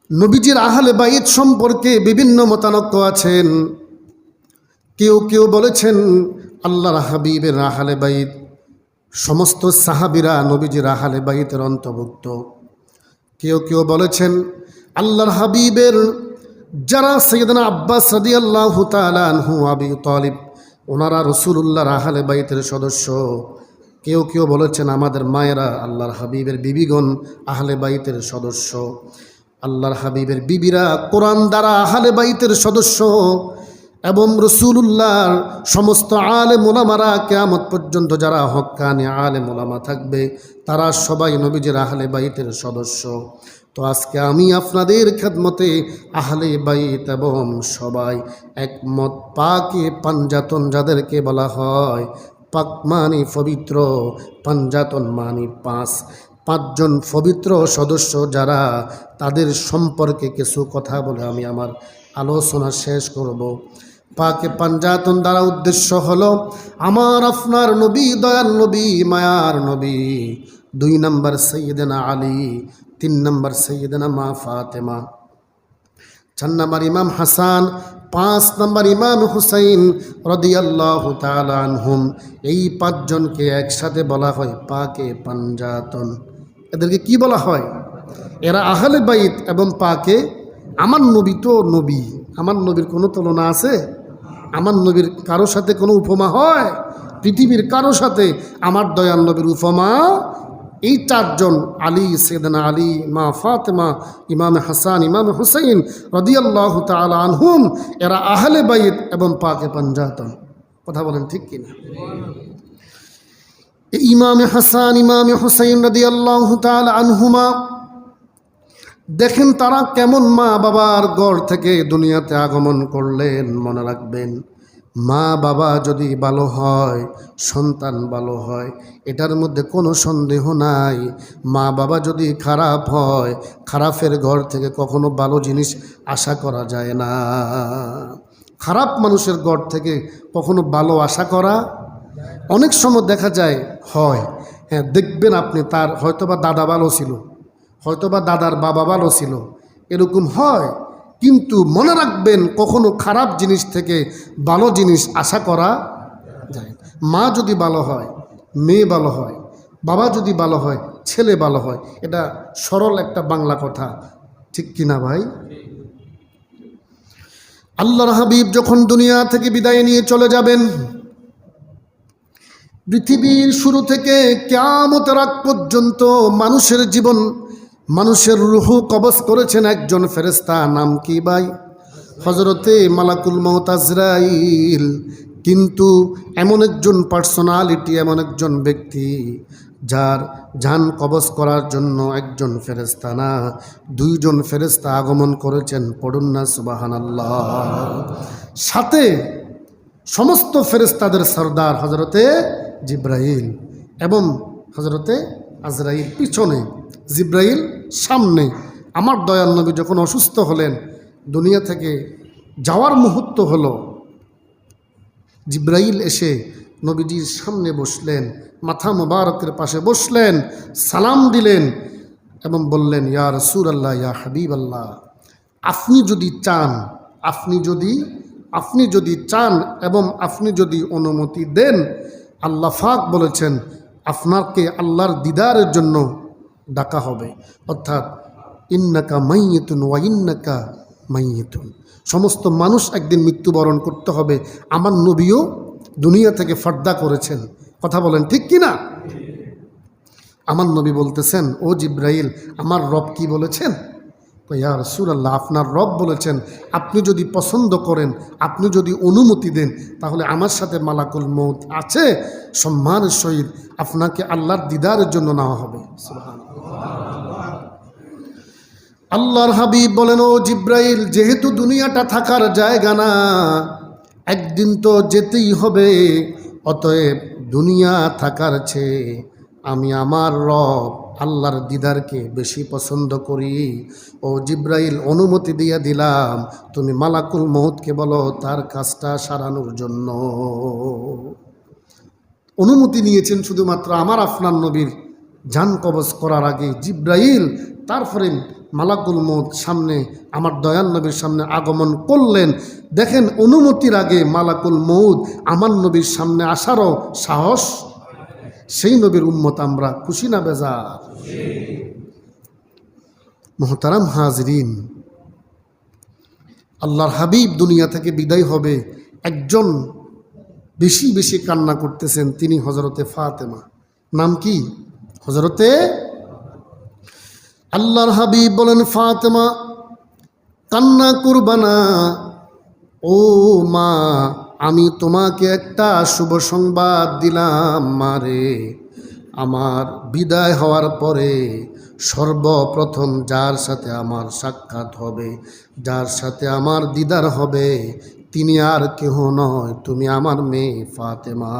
নবীজির আহলে বাইত সম্পর্কে বিভিন্ন মতানক্য আছেন। কেউ কেউ বলেছেন আল্লাহর হাবিবের আহলে বাইত সমস্ত সাহাবীরা নবীজির আহলে বাইতের অন্তর্ভুক্ত। কেউ কেউ বলেছেন আল্লাহর হাবিবের যারা সৈয়দনা আব্বাস রাদিয়াল্লাহু তাআলা আনহু, আবু তালিব, ওনারা রাসূলুল্লাহর আহলে বাইতের সদস্য। কেউ কেউ বলেছেন আমাদের মায়েরা আল্লাহর হাবিবের বিবিগণ আহলে বাইতের সদস্য। আল্লাহর হাবিবের বিবিরা কোরআন দ্বারা আহলে বাইতের সদস্য এবং রাসূলুল্লাহর সমস্ত আলেম ওলামারা কিয়ামত পর্যন্ত যারা হক্কানি আলেম ওলামা থাকবে তারা সবাই নবীজির আহলে বাইতের সদস্য। তো আজকে আমি আপনাদের খেদমতে আহলে বাইত এবং সবাই একমত পাকে পাঞ্জাতন যাদেরকে বলা হয়, পাক মানে পবিত্র, পাঞ্জাতন মানে পাঁচজন পবিত্র সদস্য যারা, তাদের সম্পর্কে কিছু কথা বলে আমি আমার আলোচনা শেষ করব। পাকে পাঞ্জাতন দ্বারা উদ্দেশ্য হলো আমার আপনার নবী, দয়াল নবী, মায়ার নবী, 2 নম্বর সৈয়দনা আলী, 3 নম্বর সৈয়দনা মা ফাতেমা, 4 নম্বর ইমাম হাসান, 5 নম্বর ইমাম হুসাইন রাদিয়াল্লাহু তাআলা আনহুম। এই 5 জনকে একসাথে বলা হয় পাকে পাঞ্জাতন। এদেরকে কি বলা হয়? এরা আহলে বাইত এবং পাকে। আমার নবী তো নবী, আমার নবীর কোনো তুলনা আছে? আমার নবীর কারো সাথে কোনো উপমা হয়? পৃথিবীর কারো সাথে আমার দয়াল নবীর উপমা? এই 4 জন আলী, সৈয়দনা আলী, মা ফাতেমা, ইমাম হাসান, ইমাম হুসাইন রাদিয়াল্লাহু তাআলা আনহুম, এরা আহলে বাইত এবং পাকে পাঞ্জাতন। কথা বলেন ঠিক কিনা? ইমাম হাসান, ইমাম হুসাইন রাদিয়াল্লাহু তাআলা আনহুমা, দেখেন তারা কেমন মা বাবার গড় থেকে দুনিয়াতে আগমন করলেন। মনে রাখবেন, মা বাবা যদি ভালো হয় সন্তান ভালো হয়, এটার মধ্যে কোনো সন্দেহ নাই। মা বাবা যদি খারাপ হয়, খারাপের ঘর থেকে কখনো ভালো জিনিস আশা করা যায় না। খারাপ মানুষের ঘর থেকে কখনো ভালো আশা করা অনেক সময় দেখা যায় হয়। হ্যাঁ, দেখবেন আপনি তার হয়তোবা দাদা ভালো ছিল, হয়তোবা দাদার বাবা ভালো ছিল, এরকম হয়। কিন্তু মনে রাখবেন কখনো খারাপ জিনিস থেকে ভালো জিনিস আশা করা যায়। মা যদি ভালো হয়, মেয়ে ভালো হয়, বাবা যদি ভালো হয়, ছেলে ভালো হয়। এটা সরল একটা বাংলা কথা, ঠিক কিনা ভাই? আল্লাহর হাবিব যখন দুনিয়া থেকে বিদায় নিয়ে চলে যাবেন, পৃথিবীর শুরু থেকে কিয়ামতের আগ পর্যন্ত মানুষের জীবন, মানুষের রুহু কবজ করেছেন একজন ফেরেশতা। নাম কি ভাই? হযরতে মালাকুল মউত আজরাইল। কিন্তু এমন একজন পার্সোনালিটি, এমন একজন ব্যক্তি যার জান কবজ করার জন্য একজন ফেরেশতা না, 2 জন ফেরেশতা আগমন করেছেন। পড়ুন না সুবহানাল্লাহ। সাথে সমস্ত ফেরেশতাদের সরদার হযরতে জিব্রাইল এবং হযরতে আজরাইল পিছনে, জিব্রাইল সামনে। আমার দয়াল নবী যখন অসুস্থ হলেন, দুনিয়া থেকে যাওয়ার মুহূর্ত হলো, জিব্রাইল এসে নবীজির সামনে বসলেন, মাথা মোবারকের পাশে বসলেন, সালাম দিলেন এবং বললেন, ইয়া রাসূলুল্লাহ, ইয়া হাবিবাল্লাহ, আপনি যদি চান, আপনি যদি চান এবং আপনি যদি অনুমতি দেন, আল্লাহ পাক বলেছেন আপনাকে আল্লাহর দিদারের জন্য ডাকা হবে। অর্থাৎ ইন্নাকা মাইয়িতুন ওয়া ইন্নাকা মাইয়িতুন, সমস্ত মানুষ একদিন মৃত্যুবরণ করতে হবে। আমার নবীও দুনিয়া থেকে ফার্দা করেছেন। কথা বলেন ঠিক কিনা? আমার নবী বলতেছেন, ও জিব্রাইল, আমার রব কি বলেছেন? ইয়া রাসূলুল্লাহ, আপনার রব বলেছেন আপনি যদি পছন্দ করেন, আপনি যদি অনুমতি দেন, তাহলে আমার সাথে মালাকুল মউত আছে, সম্মানের সহিত আপনাকে আল্লাহর দিদারের জন্য নেওয়া হবে। সুবহানাল্লাহ। আল্লাহর হাবিব বলেন, ও জিব্রাইল, যেহেতু দুনিয়াটা থাকার জায়গা না, একদিন তো যেতেই হবে, অতএব দুনিয়া থাকার চেয়ে আমি আমার রব আল্লাহর দিদারকে বেশি পছন্দ করি। ও জিব্রাইল, অনুমতি দিয়ে দিলাম, তুমি মালাকুল মউতকে বলো তার কাজটা সারানোর জন্য। অনুমতি নিয়েছেন শুধুমাত্র আমার আপনার নবীর জান কবজ করার আগে জিব্রাইল। তারপরে মালাকুল মউত সামনে আমার দয়াল নবীর সামনে আগমন করলেন। দেখেন অনুমতির আগে মালাকুল মউত আমার নবীর সামনে আসারও সাহস। সেই নবীর উম্মত আমরা, খুশি না বেজার? মুহতারাম হাজরিন, আল্লাহর হাবিব দুনিয়া থেকে বিদায় হবে, একজন বেশি বেশি কান্না করতেছেন, তিনি হযরতে ফাতেমা। নাম কি? হযরতে আল্লাহর হাবিব বলেন, ফাতেমা কান্না করবা না। ও মা, আমি তোমাকে একটা শুভ সংবাদ দিলাম মারে। আমার বিদায় হওয়ার পরে সর্বপ্রথম যার সাথে আমার সাক্ষাৎ হবে, যার সাথে আমার দিদার হবে, তিনি আর কেহ নয়, তুমি আমার মেয়ে ফাতেমা।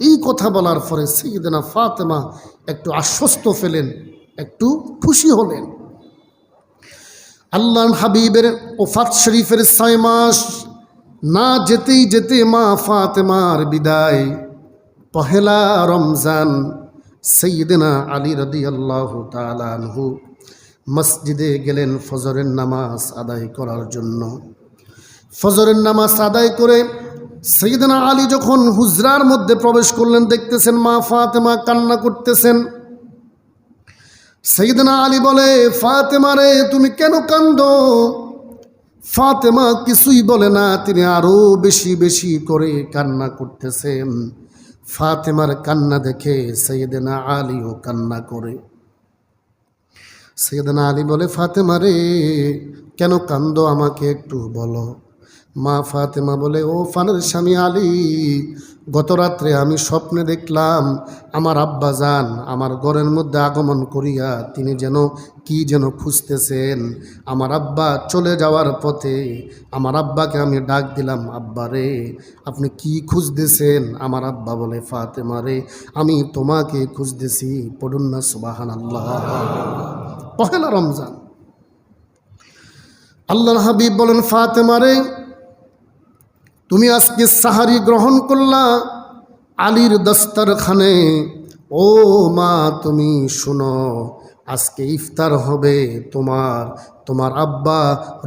এই কথা বলার পরে সাইয়েদনা ফাতেমা একটু আশ্বস্ত পেলেন, একটু খুশি হলেন। আল্লাহর হাবিবের ওফাত শরীফের 6 মাস না যেতেই যেতে মা ফাতেমার বিদায়। পহেলা রমজান সাইয়েদনা আলী রাদিয়াল্লাহু তাআলা আনহু মসজিদে গেলেন ফজরের নামাজ আদায় করার জন্য। ফজরের নামাজ আদায় করে সাইয়েদনা আলী যখন হুজরার মধ্যে প্রবেশ করলেন, দেখতেছেন মা ফাতেমা কান্না করতেছেন। সাইয়েদনা আলী বলে, ফাতেমা রে, তুমি কেন কান্দো? ফাতেমা কিছুই বলে না, তিনি আরো বেশি বেশি করে কান্না করতেছেন। ফাতেমার কান্না দেখে সাইয়েদনা আলীও কান্না করে। সাইয়েদনা আলী বলে, ফাতেমা রে, কেন কান্দো, আমাকে একটু বলো। মা ফাতেমা বলে, ও ফানের স্বামী আলী, গত রাত্রে আমি স্বপ্নে দেখলাম আমার আব্বা জান আমার ঘরের মধ্যে আগমন করিয়া তিনি যেন কি যেন খুঁজতেছেন। আমার আব্বা চলে যাওয়ার পথে আমার আব্বাকে আমি ডাক দিলাম, আব্বা রে, আপনি কি খুঁজতেছেন? আমার আব্বা বলে, ফাতেমা রে, আমি তোমাকে খুঁজতেছি। পড়ুন না সুবহানাল্লাহ। পহেলা রমজান। আল্লাহর হাবিব বলেন, ফাতেমা রে, তুমি আজকে সাহারি গ্রহণ করলা আলীর দস্তরখানে। ও মা, তুমি শুনো, আজকে ইফতার হবে তোমার আব্বা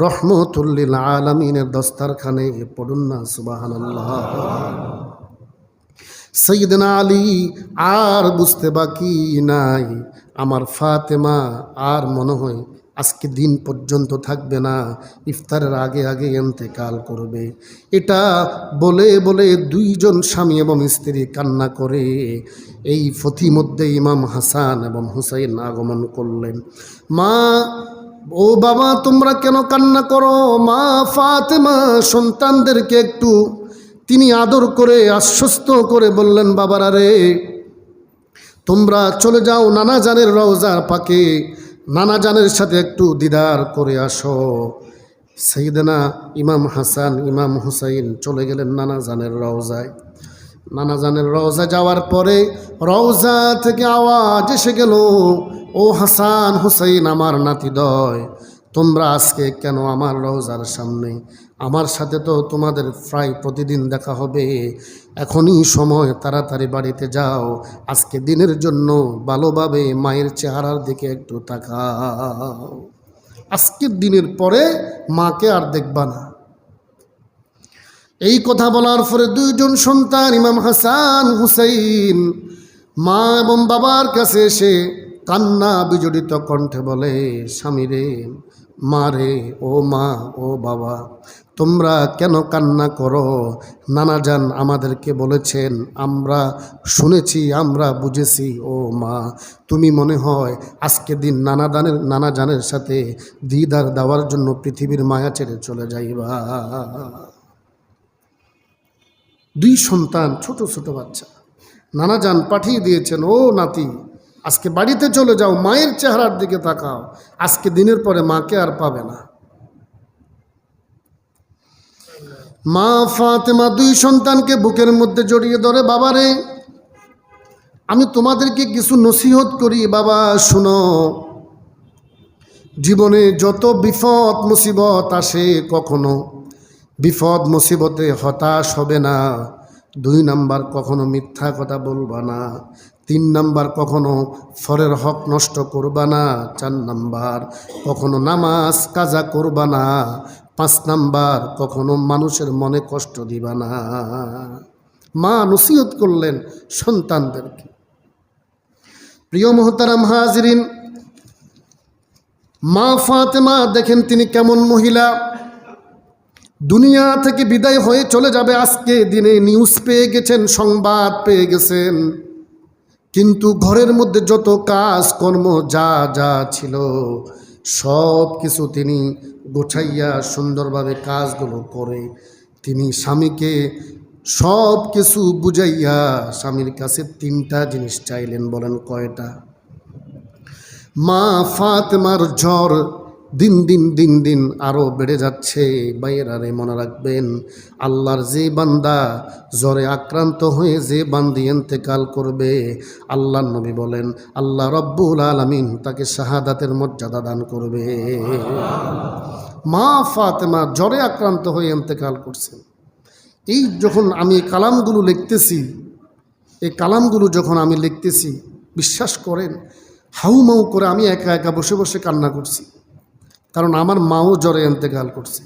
রহমতুল্লিল আলামিনের দস্তরখানে। পড়ুন না সুবহানাল্লাহ। সাইয়েদনা আলী আর বুঝতে বাকি নাই, আমার ফাতেমা আর মনে হয় আজকে দিন পর্যন্ত থাকবে না, ইফতারের আগে আগে ইন্তেকাল করবে। এটা বলে বলে দুইজন স্বামী এবং স্ত্রী কান্না করে। এই পথিমধ্যে ইমাম হাসান এবং হুসাইন আগমন করলেন। মা, ও বাবা, তোমরা কেন কান্না করো? মা ফাতেমা সন্তানদেরকে একটু তিনি আদর করে আশ্বস্ত করে বললেন, বাবারা রে, তোমরা চলে যাও নানা জানের রওজার পাকে, নানা জানের সাথে একটু দিদার করে আসো। সাইয়েদনা ইমাম হাসান ইমাম হুসাইন চলে গেলেন নানা জানের রওজায়। নানা জানের রওজা যাওয়ার পরে রওজা থেকে আওয়াজ এসে গেল, ও হাসান হুসাইন, আমার নাতিদয়, তোমরা আজকে কেন আমার রওজার সামনে? আমার সাথে তো তোমাদের প্রায় প্রতিদিন দেখা হবে, এখনই সময়, তাড়াতাড়ি বাড়িতে যাও। আজকে দিনের জন্য ভালোভাবে মায়ের চেহারার দিকে একটু তাকাও। আজকের দিনের পরে মাকে আর দেখবা না। এই কথা বলার পরে দুইজন সন্তান ইমাম হাসান হুসাইন মা এবং বাবার কাছে এসে কান্না বিজড়িত কণ্ঠে বলে, স্বামী রে, মা রে, ও মা, ও বাবা, তোমরা কেন কান্না করো? নানা জান আমাদেরকে বলেছেন, আমরা শুনেছি, আমরা বুঝেছি। ও মা, তুমি মনে হয় আজকে দিন নানা জানের সাথে দিদার দেওয়ার জন্য পৃথিবীর মায়া ছেড়ে চলে যাইবা। দুই সন্তান, ছোট ছোট বাচ্চা, নানা জান পাঠিয়ে দিয়েছেন, ও নাতি, আজকে বাড়িতে চলে যাও, মায়ের চেহারার দিকে তাকাও, আজকে দিনের পরে মাকে আর পাবে না। মা ফাতেমা দুই সন্তানকে বুকের মধ্যে জড়িয়ে ধরে, বাবারে, আমি তোমাদেরকে কিছু নসিহত করি, বাবা শুনো। জীবনে যত বিপদ মুসিবত আসে, কখনো বিপদ মুসিবতে হতাশ হবে না। 2 নাম্বার কখনো মিথ্যা কথা বলবা না। 3 নাম্বার কখনো ফরের হক নষ্ট করবা না। 4 নাম্বার কখনো নামাজ কাজা করবা না। 5 নাম্বার কখনো মানুষের মনে কষ্ট দিবা না। মা নসিহত করলেন সন্তানদেরকে। প্রিয় মুহতারাম হাজিরিন, মা ফাতেমা দেখেন তিনি কেমন মহিলা। দুনিয়া থেকে বিদায় হয়ে চলে যাবে আজকে দিনে, নিউজ পেয়ে গেছেন, সংবাদ পেয়ে গেছেন, কিন্তু ঘরের মধ্যে যত কাজ কর্ম যা যা ছিল সব কিছু তিনি গোছাইয়া সুন্দরভাবে কাজগুলো করে তিনি স্বামীকে সব কিছু বুঝাইয়া স্বামীর কাছে 3টা জিনিস চাইলেন। বলেন কয়টা? মা ফাতেমার জ্বর দিন দিন দিন দিন আরও বেড়ে যাচ্ছে। বাইরারে মনে রাখবেন, আল্লাহর যে বান্দা জ্বরে আক্রান্ত হয়ে যে বান্দি ইন্তেকাল করবে, আল্লাহর নবী বলেন আল্লাহ রব্বুল আলামিন তাকে শাহাদাতের মর্যাদা দান করবে। মা ফাতেমা জ্বরে আক্রান্ত হয়ে ইন্তেকাল করছেন। এই যখন আমি কালামগুলো লিখতেছি, এই কালামগুলো যখন আমি লিখতেছি, বিশ্বাস করেন হাউমাউ করে আমি একা একা বসে বসে কান্না করছি, কারণ আমার মাও জ্বরে ইন্তেকাল করছে।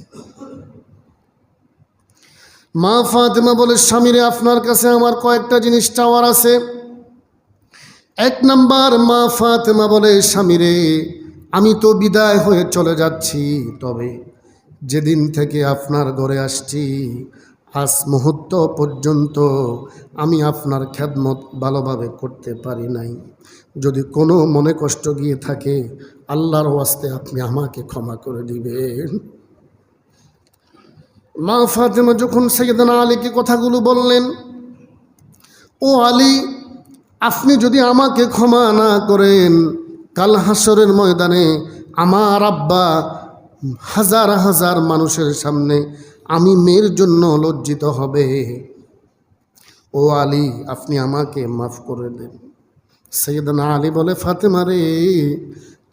মা ফাতেমা বলে, স্বামীরে আপনার কাছে আমার কয়েকটা জিনিস চাওয়ার আছে। 1 নাম্বার, মা ফাতেমা বলে, স্বামীরে আমি তো বিদায় হয়ে চলে যাচ্ছি, তবে যেদিন থেকে আপনার ঘরে আসছি আজ মুহূর্ত পর্যন্ত আমি আপনার খেদমত ভালোভাবে করতে পারি নাই। যদি কোনো মনে কষ্ট গিয়ে থাকে আল্লাহর ওয়াস্তে আপনি আমাকে ক্ষমা করে দিবেন। মা ফাতেমা যখন সাইয়েদনা আলীকে কথাগুলো বললেন, ও আলী, আপনি যদি আমাকে ক্ষমা না করেন, কাল হাসরের ময়দানে আমার আব্বা হাজার হাজার মানুষের সামনে আমি মেয়ের জন্য লজ্জিত হবে। ও আলী, আপনি আমাকে মাফ করে দেন। সাইয়েদনা আলী বলে, ফাতেমা রে,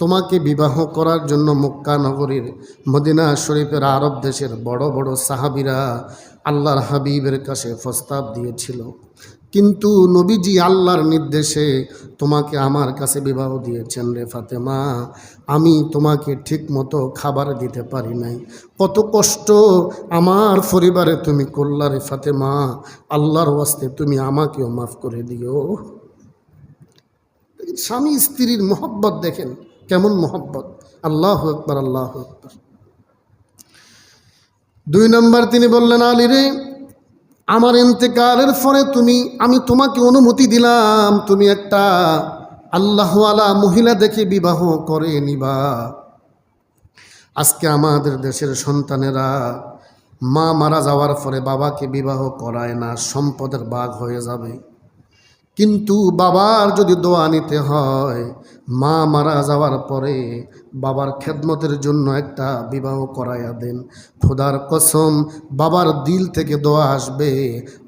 তোমাকে বিবাহ করার জন্য মক্কা নগরীর মদিনা শরীফের আরব দেশের বড় বড় সাহাবীরা আল্লাহর হাবিবের কাছে প্রস্তাব দিয়েছিল, কিন্তু নবীজি আল্লাহর নির্দেশে তোমাকে আমার কাছে বিবাহ দিয়েছেন রে ফাতেমা। আমি তোমাকে ঠিক মতো খাবার দিতে পারি নাই, কত কষ্ট আমার পরিবারে তুমি করলা রে ফাতেমা। আল্লাহর ওয়াস্তে তুমি আমাকেও মাফ করে দিও। স্বামী স্ত্রীর মোহব্বত দেখেন কেমন মোহব্বত। আল্লাহু আকবার, আল্লাহু আকবার। 2 নাম্বার তিনি বললেন, আলী রে, আমার ইন্তেকালের পরে আমি তোমাকে অনুমতি দিলাম, তুমি একটা আল্লাহওয়ালা মহিলা দেখে বিবাহ করে নিবা। আজকে আমাদের দেশের সন্তানেরা মা মারা যাওয়ার পরে বাবাকে বিবাহ করায় না, সম্পদের ভাগ হয়ে যাবে। কিন্তু বাবার যদি দোয়া নিতে হয়, মা মারা যাওয়ার পরে বাবার খেদমতের জন্য একটা বিবাহ করাইয়া দেন। খোদার কসম, বাবার দিল থেকে দোয়া আসবে,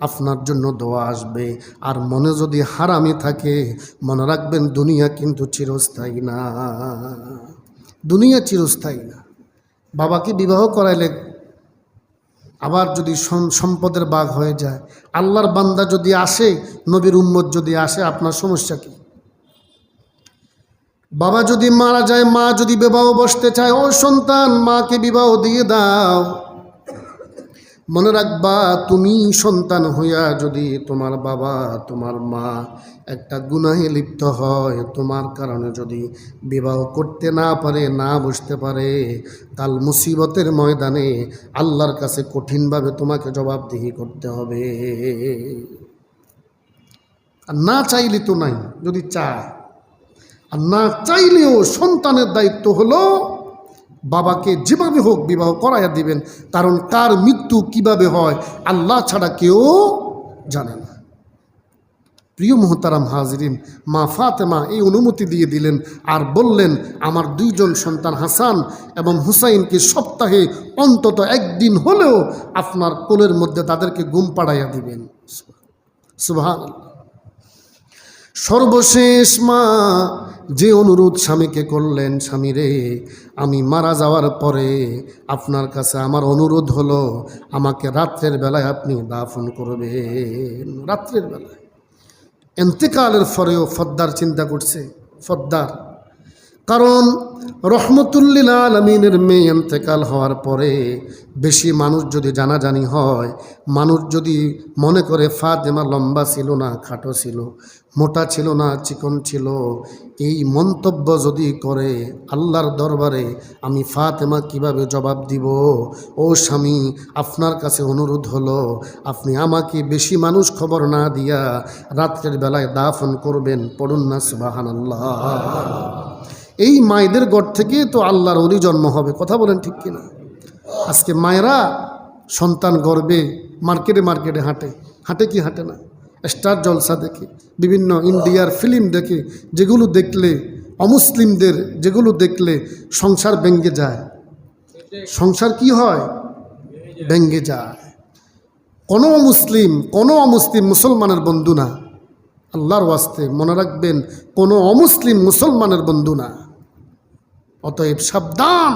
আপনার জন্য দোয়া আসবে। আর মনে যদি হারামি থাকে, মনে রাখবেন দুনিয়া কিন্তু চিরস্থায়ী না, দুনিয়া চিরস্থায়ী না। বাবাকে বিবাহ করাইলে আবার যদি সম্পদের ভাগ হয়ে যায়, আল্লাহর বান্দা যদি আসে, নবীর উম্মত যদি আসে, আপনার সমস্যা কি? বাবা যদি মারা যায়, মা যদি বিবাহ বসতে চায়, ও সন্তান, মাকে বিবাহ দিয়ে দাও। মনে রাখবা, তুমি সন্তান হইয়া যদি তোমার বাবা তোমার মা একটা গুনাহে লিপ্ত হয়, তোমার কারণে যদি বিবাহ করতে না পারে, না বসতে পারে, কাল মুসিবতের ময়দানে আল্লাহর কাছে কঠিনভাবে তোমাকে জবাবদিহি করতে হবে। আর না চাইলে তো নাই, যদি চায়। আর না চাইলেও সন্তানের দায়িত্ব হলো বাবাকে যেভাবে হোক বিবাহ করাইয়া দিবেন, কারণ কার মৃত্যু কিভাবে হয় আল্লাহ ছাড়া কেউ জানে না। প্রিয় মুহতারাম হাজিরিন, মা ফাতেমা এই অনুমতি দিয়ে দিলেন আর বললেন, আমার 2 জন সন্তান হাসান এবং হুসাইনকে সপ্তাহে অন্তত 1 দিন হলেও আপনার কোলের মধ্যে তাদেরকে ঘুম পাড়াইয়া দিবেন। সুবহানাল্লাহ। সর্বশেষ মা যে অনুরোধ স্বামীকে করলেন, স্বামী রে, আমি মারা যাওয়ার পরে আপনার কাছে আমার অনুরোধ হলো আমাকে রাত্রের বেলায় আপনি দাফন করবেন। রাত্রের বেলায় ইন্তেকালের পরেও ফদ্দার চিন্তা করছে, ফদ্দার, কারণ রহমতুল্লিল আলমিনের মেয়ে ইন্তেকাল হওয়ার পরে বেশি মানুষ যদি জানাজানি হয়, মানুষ যদি মনে করে ফাতেমা লম্বা ছিল না খাটো ছিল, মোটা ছিল না চিকন ছিল, এই মন্তব্য যদি করে আল্লাহর দরবারে আমি ফাতেমা কিভাবে জবাব দিব? ও স্বামী, আপনার কাছে অনুরোধ হলো আপনি আমাকে বেশি মানুষ খবর না দিয়া রাত্রের বেলায় দাফন করবেন। পড়ুন না সুবহানাল্লাহ। এই মায়েদের ঘর থেকে তো আল্লাহর ওলি জন্ম হবে, কথা বলেন ঠিক কিনা? আজকে মায়েরা সন্তান গর্বে মার্কেটে মার্কেটে হাঁটে, হাঁটে কি হাঁটে না? স্টার জলসা দেখে, বিভিন্ন ইন্ডিয়ার ফিল্ম দেখে, যেগুলো দেখলে অমুসলিমদের, যেগুলো দেখলে সংসার ভেঙ্গে যায়। সংসার কি হয়? ভেঙ্গে যায়। কোনো অমুসলিম মুসলমানের বন্ধু না। আল্লাহর ওয়াস্তে মনে রাখবেন, কোনো অমুসলিম মুসলমানের বন্ধু না। অতএব সাবধান,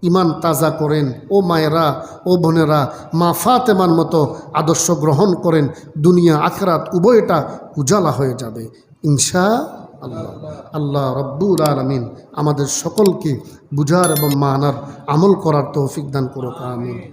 ইমান তাজা করেন। ও মায়েরা, ও বোনেরা, মা ফাতেমার মতো আদর্শ গ্রহণ করেন, দুনিয়া আখিরাত উভয়টা উজালা হয়ে যাবে ইনশাআল্লাহ। আল্লাহ রব্বুল আলামিন আমাদের সকলকে বুঝার এবং মানার আমল করার তৌফিক দান করুক, আমিন।